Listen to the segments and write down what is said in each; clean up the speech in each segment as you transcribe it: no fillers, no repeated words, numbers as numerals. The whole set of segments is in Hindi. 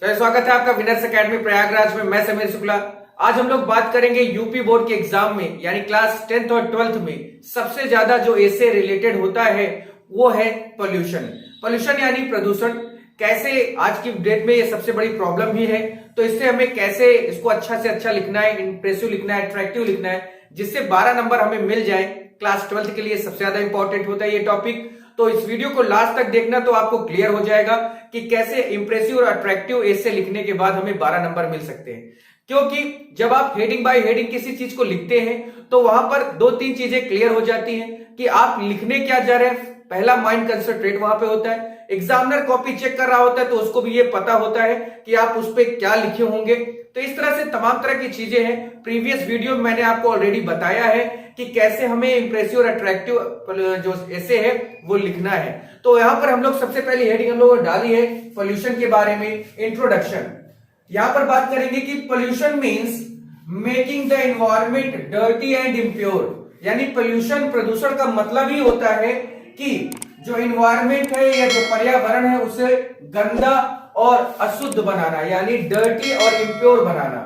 चलिए स्वागत है आपका विनर्स एकेडमी प्रयागराज में। मैं समीर शुक्ला। आज हम लोग बात करेंगे यूपी बोर्ड के एग्जाम में यानी क्लास 10th और 12th में सबसे ज्यादा जो इससे रिलेटेड होता है वो है पोल्यूशन। पोल्यूशन यानी प्रदूषण। कैसे आज की डेट में ये सबसे बड़ी प्रॉब्लम भी है, तो इससे हमें कैसे इसको अच्छा से अच्छा लिखना है, इंप्रेसिव लिखना है, अट्रैक्टिव लिखना है, जिससे 12 नंबर हमें मिल जाए। क्लास 12th के लिए सबसे ज्यादा इंपॉर्टेंट होता है ये टॉपिक। तो इस वीडियो को लास्ट तक देखना तो आपको क्लियर हो जाएगा कि कैसे इंप्रेसिव और अट्रैक्टिव ऐसे लिखने के बाद हमें 12 नंबर मिल सकते हैं। क्योंकि जब आप हेडिंग बाय हेडिंग किसी चीज को लिखते हैं तो वहां पर 2-3 चीजें क्लियर हो जाती हैं कि आप लिखने क्या जा रहे हैं। पहला, माइंड कंसंट्रेट वहां पे होता है। एग्जामिनर कॉपी चेक कर रहा होता है तो उसको भी ये पता होता है कि आप उस पर क्या लिखे होंगे। तो इस तरह से तमाम तरह की चीजें हैं। प्रीवियस वीडियो में मैंने आपको ऑलरेडी बताया है कि कैसे हमें इंप्रेसिव और अट्रैक्टिव जो ऐसे है वो लिखना है। तो यहां पर हम लोग सबसे पहली हेडिंग हम लोग डाली है पोल्यूशन के बारे में, इंट्रोडक्शन। यहां पर बात करेंगे कि pollution means making the environment dirty and impure. यानी पोल्यूशन, प्रदूषण का मतलब ही होता है कि जो एनवायरमेंट है या जो पर्यावरण है उसे गंदा और अशुद्ध बनाना, यानी डर्टी और इम्प्योर बनाना।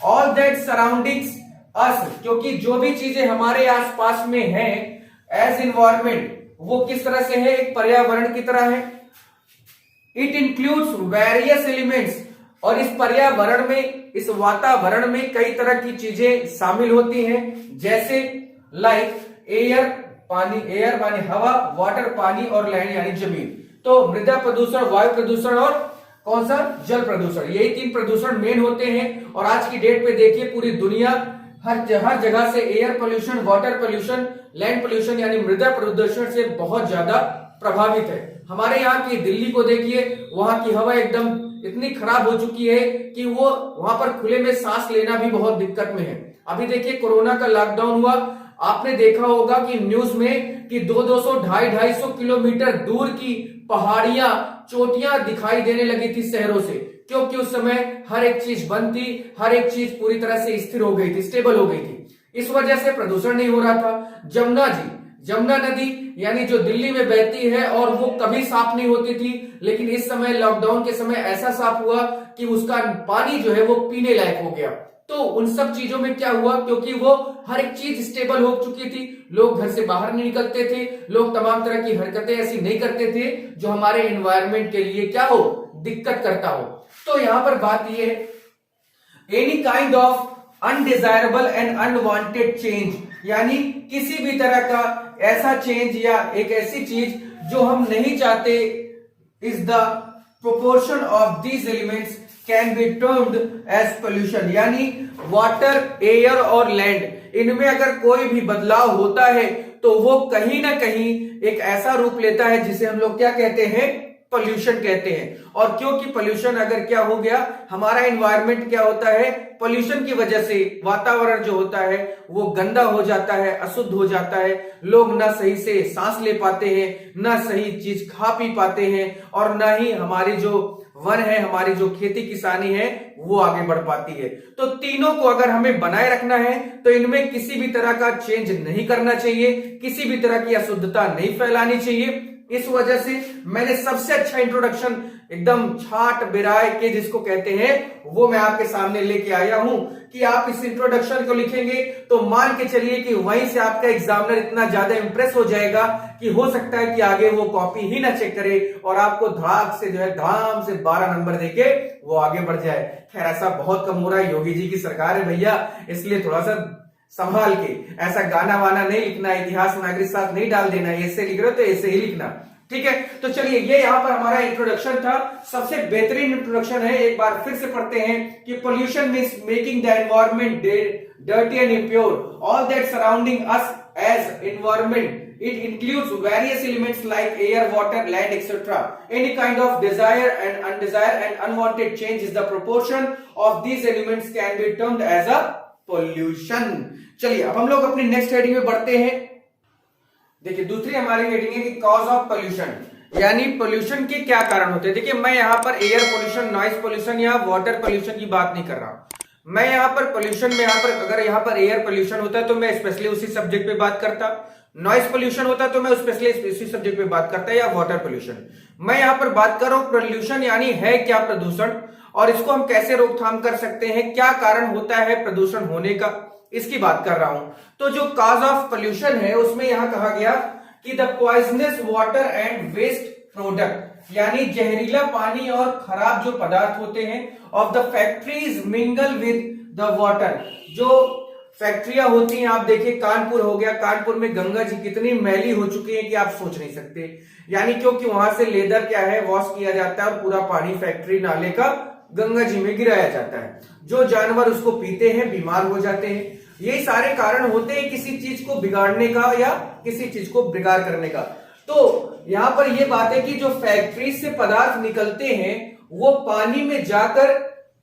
ऑल दैट सराउंडिंग्स अस, क्योंकि जो भी चीजें हमारे आसपास में है एज एनवायरमेंट, वो किस तरह से है, एक पर्यावरण की तरह है। इट इंक्लूड्स वेरियस एलिमेंट्स, और इस पर्यावरण में, इस वातावरण में कई तरह की चीजें शामिल होती हैं, जैसे लाइक एयर माने हवा, वाटर पानी, और लैंड यानी जमीन। तो मृदा प्रदूषण, वायु प्रदूषण और कौन सा, जल प्रदूषण। यही 3 प्रदूषण मेन होते हैं। और आज की डेट पे देखिए पूरी दुनिया हर जगह से air pollution, water pollution, land pollution यानी मृदा प्रदूषण से बहुत ज्यादा प्रभावित है। हमारे यहाँ की दिल्ली को देखिए, वहां की हवा एकदम इतनी खराब हो चुकी है कि वो वहां पर खुले में सांस लेना भी बहुत दिक्कत में है। अभी देखिए कोरोना का लॉकडाउन हुआ, आपने देखा होगा कि न्यूज में कि 200-200, 250-250 किलोमीटर दूर की पहाड़ियां, चोटियां दिखाई देने लगी थी शहरों से, क्योंकि उस समय हर एक चीज बंद थी, हर एक चीज पूरी तरह से स्थिर हो गई थी, स्टेबल हो गई थी। इस वजह से प्रदूषण नहीं हो रहा था। जमुना नदी यानी जो दिल्ली में बहती है और वो कभी साफ नहीं होती थी, लेकिन इस समय लॉकडाउन के समय ऐसा साफ हुआ कि उसका पानी जो है वो पीने लायक हो गया। तो उन सब चीजों में क्या हुआ, क्योंकि वो हर एक चीज स्टेबल हो चुकी थी, लोग घर से बाहर नहीं निकलते थे, लोग तमाम तरह की हरकतें ऐसी नहीं करते थे जो हमारे एनवायरनमेंट के लिए क्या हो, दिक्कत करता हो। तो यहां पर बात यह है any kind of undesirable and unwanted change, यानी किसी भी तरह का ऐसा चेंज या एक ऐसी चीज जो हम नहीं चाहते, is the proportion of these elements can be termed as pollution. यानी वाटर, एयर और लैंड, इनमें अगर कोई भी बदलाव होता है तो वो कहीं ना कहीं एक ऐसा रूप लेता है जिसे हम लोग क्या कहते हैं, पोल्यूशन कहते हैं। और क्योंकि पोल्यूशन अगर क्या हो गया, हमारा एनवायरनमेंट क्या होता है, पोल्यूशन की वजह से वातावरण जो होता है वो गंदा हो जाता है, अशुद्ध हो जाता है। लोग ना सही से सांस ले पाते हैं, ना सही चीज खा पी पाते हैं, और ना ही हमारी जो वन है, हमारी जो खेती किसानी है वो आगे बढ़ पाती है। तो तीनों को अगर हमें बनाए रखना है तो इनमें किसी भी तरह का चेंज नहीं करना चाहिए, किसी भी तरह की अशुद्धता नहीं फैलानी चाहिए। इस वजह से मैंने सबसे अच्छा इंट्रोडक्शन एकदम छाट बिराए के जिसको कहते हैं वो मैं आपके सामने लेके आया हूं कि आप इस इंट्रोडक्शन को लिखेंगे तो मान के चलिए कि वहीं से आपका एग्जामिनर इतना ज्यादा इंप्रेस हो जाएगा कि हो सकता है कि आगे वो कॉपी ही ना चेक करे और आपको धाक से जो है धाम से 12 नंबर देके वो आगे बढ़ जाए। खैर ऐसा बहुत कम हो रहा है, योगी जी की सरकार है भैया, इसलिए थोड़ा सा संभाल के, ऐसा गाना वाना नहीं लिखना, इतिहास नागरिक साथ नहीं डाल देना, ऐसे लिख रहे हो तो ऐसे ही लिखना, ठीक है। तो चलिए ये यहां पर हमारा इंट्रोडक्शन था, सबसे बेहतरीन इंट्रोडक्शन है। एक बार फिर से पढ़ते हैं कि pollution means making the environment dirty and impure, all that surrounding us as environment, it includes various elements like air, water, land, etc. Any kind of desire and undesired and unwanted change is the proportion of these elements can be termed as a pollution। चलिए अब हम लोग अपनी नेक्स्ट हेडिंग में बढ़ते हैं। देखिए दूसरी हमारी हेडिंग है कि कॉज ऑफ पोल्यूशन, यानी पोल्यूशन के क्या कारण होते हैं। देखिए मैं यहाँ पर एयर पोल्यूशन, नॉइज पोल्यूशन या वाटर पोल्यूशन की बात नहीं कर रहा हूं। मैं यहाँ पर पोल्यूशन में, यहाँ पर अगर यहाँ पर एयर पोल्यूशन होता है तो मैं स्पेशली उसी सब्जेक्ट पे बात करता। नॉइस पोल्यूशन होता तो मैं स्पेशली इसी सब्जेक्ट पे बात करता, या वाटर पोल्यूशन। मैं यहाँ पर बात कर रहा हूं पोल्यूशन यानी है क्या प्रदूषण, और इसको हम कैसे रोकथाम कर सकते हैं, क्या कारण होता है प्रदूषण होने का, इसकी बात कर रहा हूं। तो जो कॉज ऑफ पोल्यूशन है उसमें यहां कहा गया कि the poisonous water and waste product, यानी जहरीला पानी और खराब जो पदार्थ होते हैं of the factories mingle with the water. जो फैक्ट्रियां होती हैं, आप देखिए कानपुर हो गया, कानपुर में गंगा जी कितनी मैली हो चुकी है कि आप सोच नहीं सकते, यानी क्योंकि वहां से लेदर क्या है वॉश किया जाता है और पूरा पानी फैक्ट्री नाले का गंगा जी में गिराया जाता है। जो जानवर उसको पीते हैं बीमार हो जाते हैं। यही सारे कारण होते हैं किसी चीज को बिगाड़ने का या किसी चीज को बेकार करने का। तो यहां पर यह बात है कि जो फैक्ट्री से पदार्थ निकलते हैं वो पानी में जाकर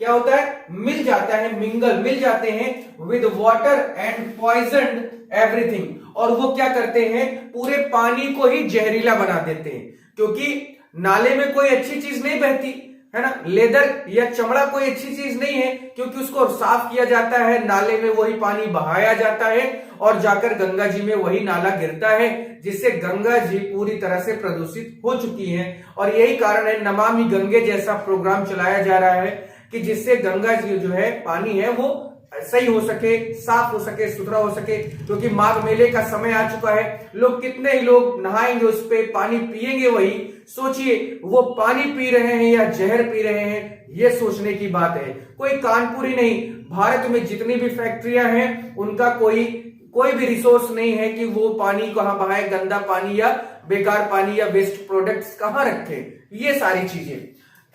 क्या होता है, मिल जाता है, मिल जाते हैं with water and poison everything, और वो क्या करते हैं पूरे पानी को ही जहरीला बना देते हैं। क्योंकि नाले में कोई अच्छी चीज नहीं बहती है ना, लेदर या चमड़ा कोई अच्छी चीज नहीं है, क्योंकि उसको साफ किया जाता है, नाले में वही पानी बहाया जाता है और जाकर गंगा जी में वही नाला गिरता है, जिससे गंगा जी पूरी तरह से प्रदूषित हो चुकी है। और यही कारण है नमामि गंगे जैसा प्रोग्राम चलाया जा रहा है कि जिससे गंगा जी जो है पानी है वो सही हो सके, साफ हो सके, सुथरा हो सके। क्योंकि माघ मेले का समय आ चुका है, लोग कितने ही लोग नहाएंगे उस पे, पानी पिएंगे, वही सोचिए वो पानी पी रहे हैं या जहर पी रहे हैं, ये सोचने की बात है। कोई कानपुर ही नहीं, भारत में जितनी भी फैक्ट्रियां हैं उनका कोई भी रिसोर्स नहीं है कि वो पानी कहां बहाए, गंदा पानी या बेकार पानी या वेस्ट प्रोडक्ट्स कहां रखे, ये सारी चीजें।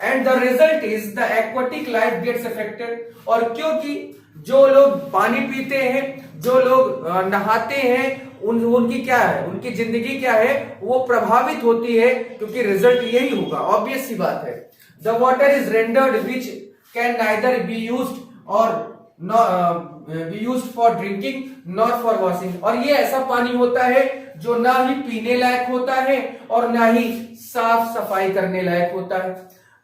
And the result is the aquatic life gets affected. और क्योंकि जो लोग पानी पीते हैं, जो लोग नहाते हैं, उनकी क्या है, उनकी जिंदगी क्या है, वो प्रभावित होती है, क्योंकि रिजल्ट यही होगा, ऑब्वियस सी बात है। The water is rendered which can neither be used or be used for drinking not for washing. और ये ऐसा पानी होता है जो ना ही पीने लायक होता है और ना ही साफ सफाई करने लायक होता है।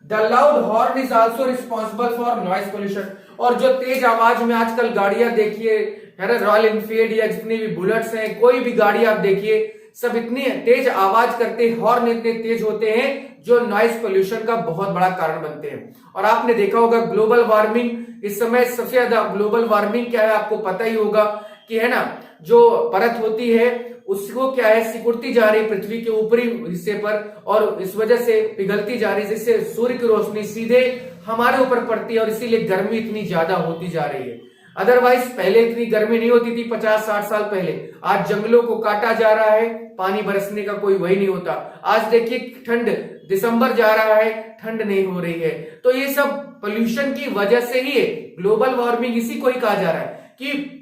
The loud horn is also responsible for noise pollution. और जो तेज आवाज में आजकल गाड़ियां देखिए है ना, रॉयल एनफील्ड या जितनी भी बुलेट्स हैं, कोई भी गाड़ी आप देखिए, सब इतनी तेज आवाज करते हैं, हॉर्न इतने तेज होते हैं जो नॉइज पोल्यूशन का बहुत बड़ा कारण बनते हैं। और आपने देखा होगा ग्लोबल वार्मिंग, इस समय सबसे ज्यादा ग्लोबल वार्मिंग क्या है आपको पता ही होगा कि है ना, जो परत होती है उसको क्या है सिकुड़ती जा रही पृथ्वी के ऊपरी हिस्से पर, और इस वजह से पिघलती जा रही, जिससे सूर्य की रोशनी सीधे हमारे ऊपर पड़ती है और इसीलिए गर्मी इतनी ज्यादा होती जा रही है। अदरवाइज पहले इतनी गर्मी नहीं होती थी 50-60 साल पहले। आज जंगलों को काटा जा रहा है, पानी बरसने का कोई वही नहीं होता। आज देखिए ठंड, दिसंबर जा रहा है, ठंड नहीं हो रही है। तो ये सब पोल्यूशन की वजह से ही है। ग्लोबल वार्मिंग इसी को ही कहा जा रहा है कि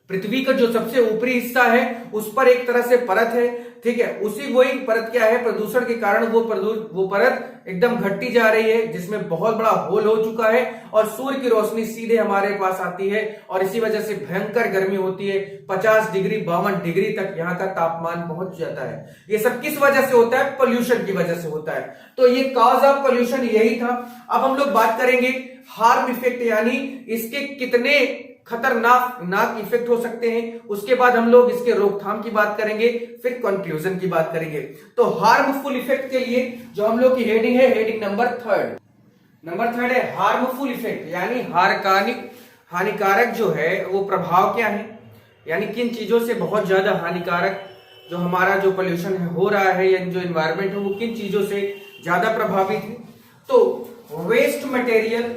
पृथ्वी का जो सबसे ऊपरी हिस्सा है उस पर एक तरह से परत है, ठीक है, उसी वही परत क्या है, प्रदूषण के कारण वो परत एकदम घटती जा रही है, जिसमें बहुत बड़ा होल हो चुका है और सूर्य की रोशनी सीधे हमारे पास आती है और इसी वजह से भयंकर गर्मी होती है। 50 डिग्री 52 डिग्री तक यहाँ का तापमान पहुंच जाता है। ये सब किस वजह से होता है, पोल्यूशन की वजह से होता है। तो ये कॉज ऑफ पोल्यूशन यही था। अब हम लोग बात करेंगे हार्म इफेक्ट, यानी इसके कितने खतरनाक इफेक्ट हो सकते हैं। उसके बाद हम लोग इसके रोकथाम की बात करेंगे, फिर कंक्लूजन की बात करेंगे। तो हार्मफुल इफेक्ट के लिए जो हम लोग की हेडिंग है, हेडिंग नंबर थर्ड है हार्मफुल इफेक्ट, यानी हानिकारक जो है वो प्रभाव क्या है, यानी किन चीजों से बहुत ज्यादा हानिकारक जो हमारा जो पोल्यूशन हो रहा है या जो एनवायरमेंट है वो किन चीजों से ज्यादा प्रभावित है। तो waste material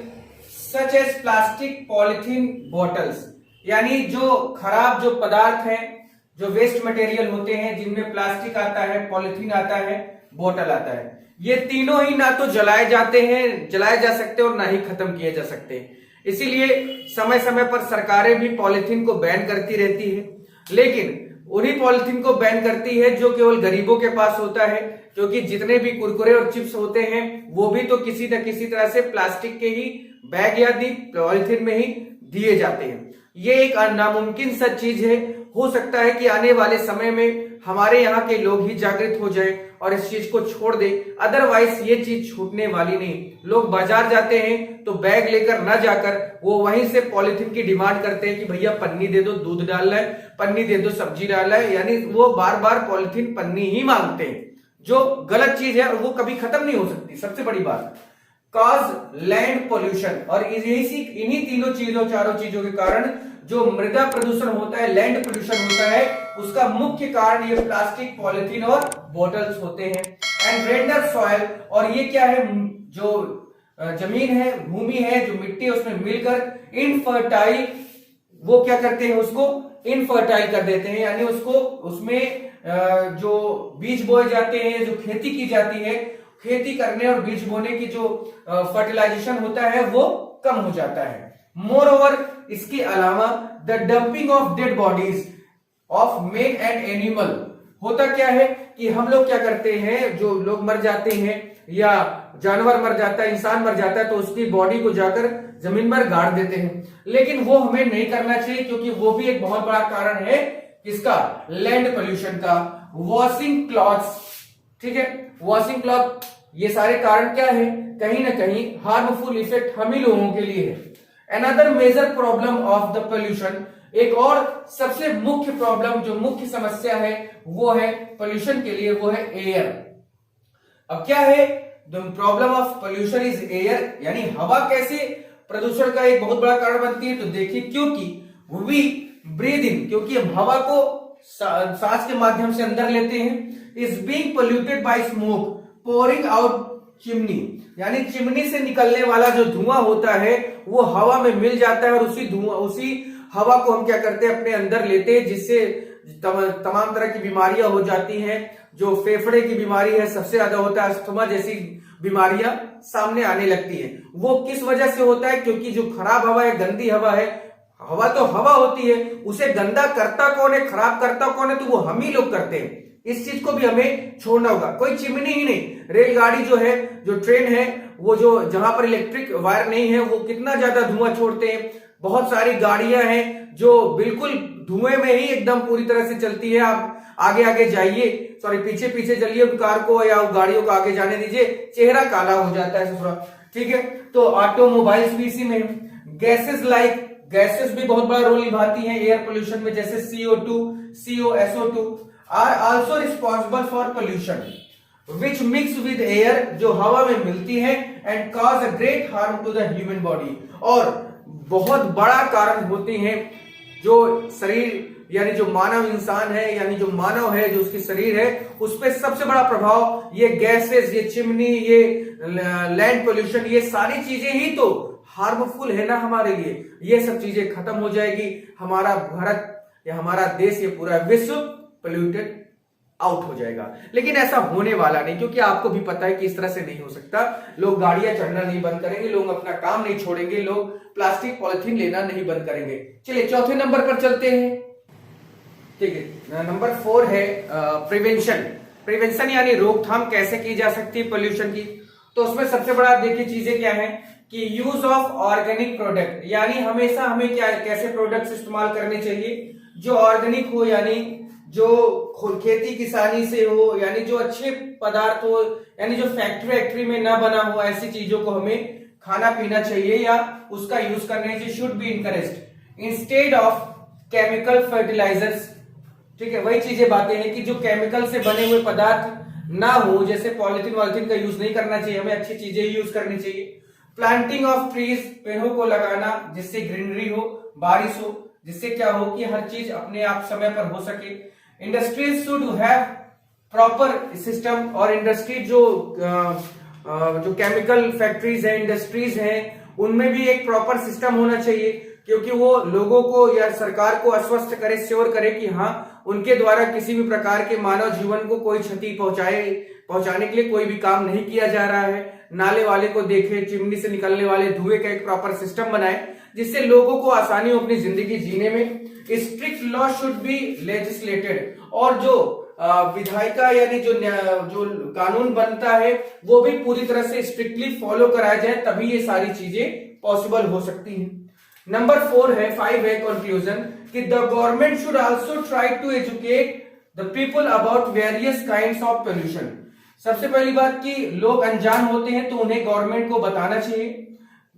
such as plastic polythene bottles, यानी जो खराब जो पदार्थ हैं, जो वेस्ट मटेरियल होते हैं जिनमें प्लास्टिक आता है, पॉलिथीन आता है, बोतल आता है, ये तीनों ही ना तो जलाए जा सकते और ना ही खत्म किए जा सकते। इसीलिए समय समय पर सरकारें भी पॉलिथीन को बैन करती रहती है, लेकिन उन्हीं पॉलिथीन को बैन करती है जो केवल गरीबों के पास होता है, क्योंकि जितने भी कुरकुरे और चिप्स होते हैं वो भी तो किसी न किसी तरह से प्लास्टिक के ही बैग या पॉलिथीन में ही दिए जाते हैं। ये एक नामुमकिन सा चीज है। हो सकता है कि आने वाले समय में हमारे यहाँ के लोग ही जागृत हो जाएं और इस चीज को छोड़ दे, अदरवाइज ये चीज छूटने वाली नहीं। लोग बाजार जाते हैं तो बैग लेकर ना जाकर वो वहीं से पॉलिथीन की डिमांड करते हैं कि भैया पन्नी दे दो, दूध डालना है, पन्नी दे दो, सब्जी डालना है, यानी वो बार बार पॉलिथीन पन्नी ही मांगते हैं, जो गलत चीज है और वो कभी खत्म नहीं हो सकती। सबसे बड़ी बात, कॉज लैंड पोल्यूशन, और इन्हीं तीनों चीजों, चारों चीजों के कारण जो मृदा प्रदूषण होता है, लैंड पोल्यूशन होता है, उसका मुख्य कारण ये प्लास्टिक, पॉलिथीन और बोतल्स होते हैं। एंड रेंडर सॉइल, और ये क्या है, जो जमीन है, भूमि है, जो मिट्टी है, उसमें मिलकर इनफर्टाइल, वो क्या करते हैं, उसको इनफर्टाइल कर देते हैं, यानी उसको, उसमें जो बीज बोए जाते हैं, जो खेती की जाती है, खेती करने और बीज बोने की जो फर्टिलाइजेशन होता है वो कम हो जाता है। मोर ओवर, इसके अलावा the dumping of dead bodies of main and animal, होता क्या है कि हम लोग क्या करते हैं, जो लोग मर जाते हैं या जानवर मर जाता है, इंसान मर जाता है, तो उसकी बॉडी को जाकर जमीन पर गाड़ देते हैं, लेकिन वो हमें नहीं करना चाहिए, क्योंकि वो भी एक बहुत बड़ा कारण है किसका, लैंड पोल्यूशन का। वॉशिंग क्लॉथ्स, ठीक है, वॉशिंग क्लॉथ, ये सारे कारण क्या है, कहीं ना कहीं हार्मफुल इफेक्ट हम ही लोगों के लिए है। Another major problem of the pollution, एक और सबसे मुख्य प्रॉब्लम, जो मुख्य समस्या है वो है पोल्यूशन के लिए, वो है एयर। अब क्या है, the problem of pollution is air, यानी हवा कैसे प्रदूषण का एक बहुत बड़ा कारण बनती है, तो देखिए, क्योंकि वी ब्रीथ इन, क्योंकि हम हवा को सांस के माध्यम से अंदर लेते हैं, is being polluted by smoke pouring out chimney, यानी चिमनी से निकलने वाला जो धुआं होता है वो हवा में मिल जाता है, और उसी हवा को हम क्या करते हैं, अपने अंदर लेते हैं, जिससे तमाम तरह की बीमारियां हो जाती हैं। जो फेफड़े की बीमारी है, सबसे ज्यादा होता है अस्थमा जैसी बीमारियां सामने आने लगती है। वो किस वजह से होता है, क्योंकि जो खराब हवा है, गंदी हवा है, हवा तो हवा होती है, उसे गंदा करता कौन है, खराब करता कौन है, तो वो हम ही लोग करते हैं। इस चीज को भी हमें छोड़ना होगा। कोई चिमनी ही नहीं, रेलगाड़ी जो है, जो ट्रेन है, वो जो जहां पर इलेक्ट्रिक वायर नहीं है, वो कितना ज्यादा धुआं छोड़ते हैं। बहुत सारी गाड़ियां हैं जो बिल्कुल धुएं में ही एकदम पूरी तरह से चलती है। आप आगे आगे जाइए, सॉरी पीछे पीछे चलिए उन कार को या गाड़ियों को आगे जाने दीजिए, चेहरा काला हो जाता है थोड़ा, ठीक है। तो ऑटोमोबाइल्स भी इसी में, गैसेस भी बहुत बड़ा रोल निभाती हैं एयर पोल्यूशन में, जैसे CO2, SO2 are also responsible for pollution which mix with air, जो हवा में मिलती है, and cause a great harm to the human body, और बहुत बड़ा कारण होती हैं जो शरीर, यानी जो मानव इंसान है, यानी जो मानव है, जो उसकी शरीर है, उस पर सबसे बड़ा प्रभाव ये गैसेस, ये चिमनी, ये लैंड पोल्यूशन, ये सारी चीजें ही तो हार्मफुल है ना हमारे लिए। ये सब चीजें खत्म हो जाएगी, हमारा भारत या हमारा देश, ये पूरा विश्व पोल्यूटेड आउट हो जाएगा। लेकिन ऐसा होने वाला नहीं, क्योंकि आपको भी पता है कि इस तरह से नहीं हो सकता। लोग गाड़ियां चढ़ना नहीं बंद करेंगे, लोग अपना काम नहीं छोड़ेंगे, लोग प्लास्टिक पॉलिथीन लेना नहीं बंद करेंगे। चलिए चौथे नंबर पर चलते हैं, ठीक है। नंबर 4 है प्रिवेंशन यानी रोकथाम कैसे की जा सकती है पोल्यूशन की। तो उसमें सबसे बड़ा देखिए चीजें क्या है कि यूज ऑफ ऑर्गेनिक प्रोडक्ट, यानी हमेशा हमें क्या कैसे प्रोडक्ट्स इस्तेमाल करने चाहिए जो ऑर्गेनिक हो, यानी जो खेती किसानी से हो, यानी जो अच्छे पदार्थ हो, यानी जो फैक्ट्री में ना बना हो, ऐसी चीजों को हमें खाना पीना चाहिए या उसका यूज करना चाहिए। Should be encouraged instead of chemical fertilisers, ठीक है। वही चीजें बातें हैं कि जो केमिकल से बने हुए पदार्थ ना हो, जैसे पॉलिथीन वॉलिथीन का यूज नहीं करना चाहिए, हमें अच्छी चीजें यूज करनी चाहिए। प्लांटिंग ऑफ ट्रीज, पेड़ों को लगाना जिससे ग्रीनरी हो, बारिश हो, जिससे क्या हो कि हर चीज अपने आप समय पर हो सके। Industries should have proper system, और इंडस्ट्री जो केमिकल फैक्ट्रीज है, इंडस्ट्रीज हैं, उनमें भी एक प्रॉपर सिस्टम होना चाहिए, क्योंकि वो लोगों को या सरकार को आश्वस्त करे, श्योर करे कि हाँ उनके द्वारा किसी भी प्रकार के मानव जीवन को कोई क्षति पहुंचाने के लिए कोई भी काम नहीं किया जा रहा है। नाले वाले को देखे, चिमनी से निकलने वाले धुएं का एक प्रॉपर सिस्टम बनाए, जिससे लोगों को आसानी हो अपनी जिंदगी जीने में। Strict law should be legislated, और जो विधायिका यानी जो कानून बनता है वो भी पूरी तरह से स्ट्रिक्टली फॉलो कराया जाए, तभी ये सारी चीजें पॉसिबल हो सकती हैं। नंबर 5 है कंक्लूजन कि the government should also try to educate the people about various kinds of pollution, सबसे पहली बात कि लोग अनजान होते हैं तो उन्हें गवर्नमेंट को बताना चाहिए।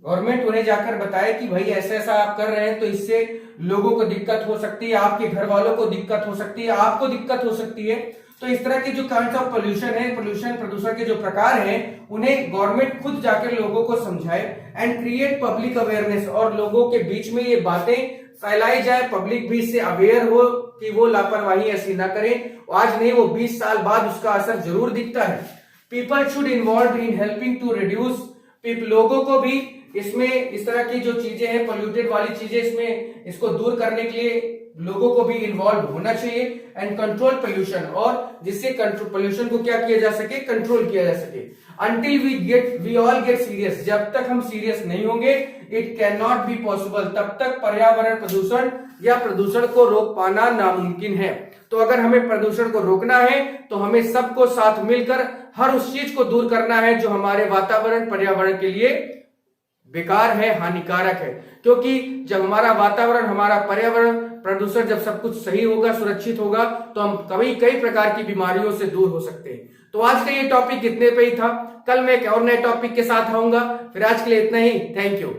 गवर्नमेंट उन्हें जाकर बताए कि भाई ऐसा ऐसा आप कर रहे हैं तो इससे लोगों को दिक्कत हो सकती है, आपके घर वालों को दिक्कत हो सकती है, आपको दिक्कत हो सकती है। तो इस तरह के जो काइंड ऑफ पोल्यूशन है, पोल्यूशन प्रदूषण के जो प्रकार हैं, उन्हें गवर्नमेंट खुद जाकर लोगों को समझाए एंड क्रिएट पब्लिक अवेयरनेस, और लोगों के बीच में ये बातें फैलाई जाए, पब्लिक भी इससे अवेयर हो कि वो लापरवाही ऐसी ना करें। आज नहीं, वो 20 साल बाद उसका असर जरूर दिखता है। People should involve in helping to reduce, लोगों को भी इसमें इस तरह की जो चीजें हैं, पोल्यूटेड वाली चीजें, इसमें इसको दूर करने के लिए लोगों को भी इन्वॉल्व होना चाहिए एंड कंट्रोल पोल्यूशन, और जिससे कंट्रोल पोल्यूशन को क्या किया जा सके, कंट्रोल किया जा सके। Until we all get serious, जब तक हम सीरियस नहीं होंगे, it can not be possible, तब तक पर्यावरण प्रदूषण या प्रदूषण को रोक पाना नामुमकिन है। तो अगर हमें प्रदूषण को रोकना है तो हमें सबको साथ मिलकर हर उस चीज को दूर करना है जो हमारे वातावरण पर्यावरण के लिए बेकार है, हानिकारक है। क्योंकि जब हमारा वातावरण, हमारा पर्यावरण, प्रदूषण, जब सब कुछ सही होगा, सुरक्षित होगा, तो हम कई प्रकार की बीमारियों से दूर हो सकते हैं। तो आज का ये टॉपिक इतने पे ही था। कल मैं एक और नए टॉपिक के साथ आऊंगा। फिर आज के लिए इतना ही। Thank you.